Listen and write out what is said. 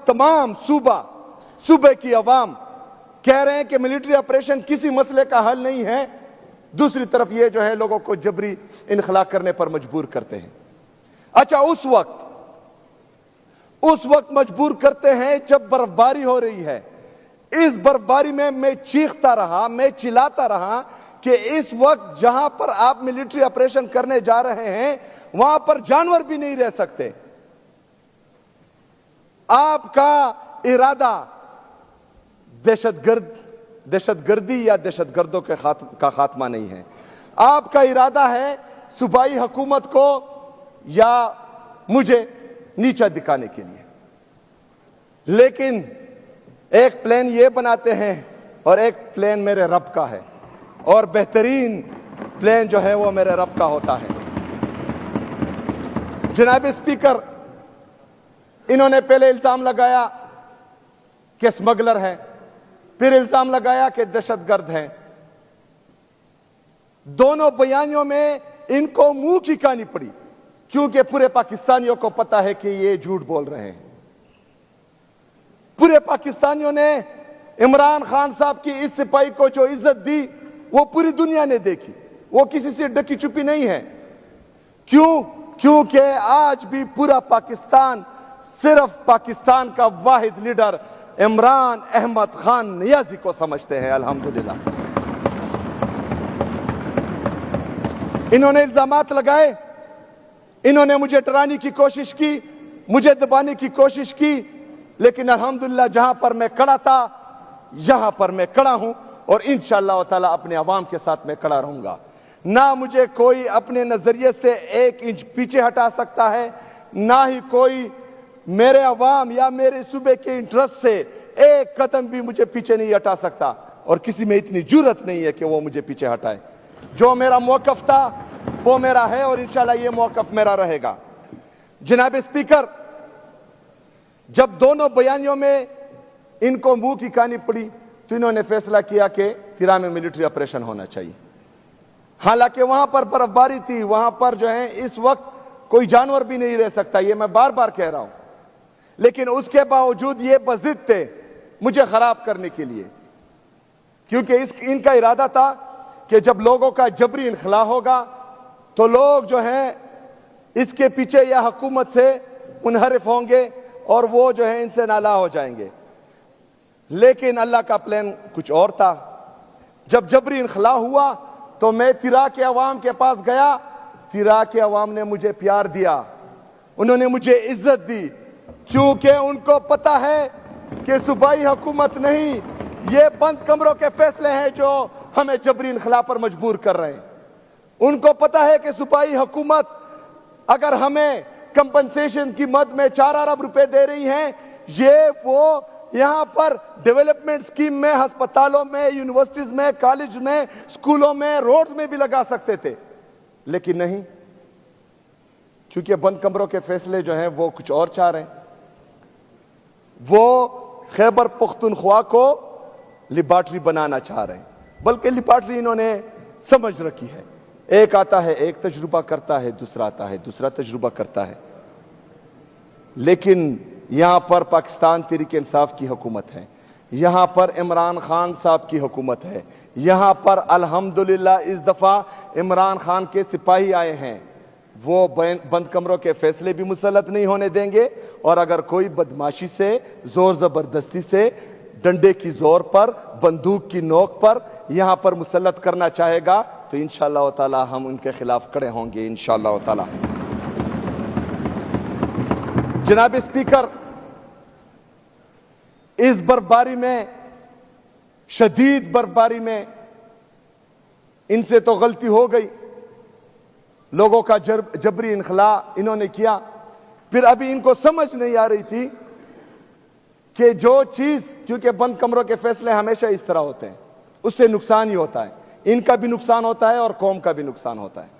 تمام صوبے کی عوام کہہ رہے ہیں کہ ملٹری آپریشن کسی مسئلے کا حل نہیں ہے، دوسری طرف یہ جو ہے لوگوں کو جبری انخلا کرنے پر مجبور کرتے ہیں۔ اچھا، اس وقت مجبور کرتے ہیں جب برفباری ہو رہی ہے۔ اس برفباری میں چیختا رہا، میں چلاتا رہا کہ اس وقت جہاں پر آپ ملٹری آپریشن کرنے جا رہے ہیں وہاں پر جانور بھی نہیں رہ سکتے۔ آپ کا ارادہ دہشت گردی یا دہشت گردوں کا خاتمہ نہیں ہے، آپ کا ارادہ ہے صوبائی حکومت کو یا مجھے نیچا دکھانے کے لیے۔ لیکن ایک پلان یہ بناتے ہیں اور ایک پلان میرے رب کا ہے، اور بہترین پلان جو ہے وہ میرے رب کا ہوتا ہے۔ جناب اسپیکر، انہوں نے پہلے الزام لگایا کہ اسمگلر ہے، پھر الزام لگایا کہ دہشت گرد ہیں۔ دونوں بیانیوں میں ان کو منہ کی کہانی پڑی، کیونکہ پورے پاکستانیوں کو پتا ہے کہ یہ جھوٹ بول رہے ہیں۔ پورے پاکستانیوں نے عمران خان صاحب کی اس سپاہی کو جو عزت دی وہ پوری دنیا نے دیکھی، وہ کسی سے ڈکی چھپی نہیں ہے۔ کیونکہ آج بھی پورا پاکستان صرف پاکستان کا واحد لیڈر عمران احمد خان نیازی کو سمجھتے ہیں، الحمدللہ۔ انہوں نے الزامات لگائے، انہوں نے مجھے ڈرانے کی کوشش کی، مجھے دبانے کی کوشش کی، لیکن الحمدللہ جہاں پر میں کھڑا تھا یہاں پر میں کھڑا ہوں، اور انشاءاللہ تعالی اپنے عوام کے ساتھ میں کھڑا رہوں گا۔ نہ مجھے کوئی اپنے نظریے سے 1 انچ پیچھے ہٹا سکتا ہے، نہ ہی کوئی میرے عوام یا میرے صوبے کے انٹرسٹ سے 1 قدم بھی مجھے پیچھے نہیں ہٹا سکتا، اور کسی میں اتنی جرأت نہیں ہے کہ وہ مجھے پیچھے ہٹائے۔ جو میرا موقف تھا وہ میرا ہے، اور انشاءاللہ یہ موقف میرا رہے گا۔ جناب اسپیکر، جب دونوں بیانیوں میں ان کو منہ کی کہانی پڑی تو انہوں نے فیصلہ کیا کہ تیرا میں ملٹری آپریشن ہونا چاہیے۔ حالانکہ وہاں پر برف باری تھی، وہاں پر جو ہے اس وقت کوئی جانور بھی نہیں رہ سکتا، یہ میں بار بار کہہ رہا ہوں، لیکن اس کے باوجود یہ بضد تھے مجھے خراب کرنے کے لیے، کیونکہ ان کا ارادہ تھا کہ جب لوگوں کا جبری انخلا ہوگا تو لوگ جو ہیں اس کے پیچھے یا حکومت سے منحرف ہوں گے اور وہ جو ہے ان سے نالا ہو جائیں گے۔ لیکن اللہ کا پلان کچھ اور تھا۔ جب جبری انخلا ہوا تو میں تیرا کے عوام کے پاس گیا، تیرا کے عوام نے مجھے پیار دیا، انہوں نے مجھے عزت دی، کیونکہ ان کو پتا ہے کہ صوبائی حکومت نہیں، یہ بند کمروں کے فیصلے ہیں جو ہمیں جبری انخلا پر مجبور کر رہے ہیں۔ ان کو پتا ہے کہ صوبائی حکومت اگر ہمیں کمپنسیشن کی مد میں 4 ارب روپے دے رہی ہیں، یہ وہ یہاں پر ڈیولپمنٹ سکیم میں، ہسپتالوں میں، یونیورسٹیز میں، کالج میں، سکولوں میں، روڈز میں بھی لگا سکتے تھے، لیکن نہیں، کیونکہ بند کمروں کے فیصلے جو ہیں وہ کچھ اور چاہ رہے ہیں۔ وہ خیبر پختونخوا کو لیبارٹری بنانا چاہ رہے ہیں، بلکہ لیبارٹری انہوں نے سمجھ رکھی ہے، ایک آتا ہے ایک تجربہ کرتا ہے، دوسرا آتا ہے دوسرا تجربہ کرتا ہے۔ لیکن یہاں پر پاکستان تحریک انصاف کی حکومت ہے، یہاں پر عمران خان صاحب کی حکومت ہے، یہاں پر الحمدللہ اس دفعہ عمران خان کے سپاہی آئے ہیں، وہ بند کمروں کے فیصلے بھی مسلط نہیں ہونے دیں گے، اور اگر کوئی بدماشی سے، زور زبردستی سے، ڈنڈے کی زور پر، بندوق کی نوک پر یہاں پر مسلط کرنا چاہے گا تو انشاءاللہ تعالی ہم ان کے خلاف کھڑے ہوں گے انشاءاللہ تعالی۔ جناب اسپیکر، اس برفباری میں، شدید برفباری میں ان سے تو غلطی ہو گئی، لوگوں کا جبری انخلا انہوں نے کیا، پھر ابھی ان کو سمجھ نہیں آ رہی تھی کہ جو چیز، کیونکہ بند کمروں کے فیصلے ہمیشہ اس طرح ہوتے ہیں، اس سے نقصان ہی ہوتا ہے، ان کا بھی نقصان ہوتا ہے اور قوم کا بھی نقصان ہوتا ہے۔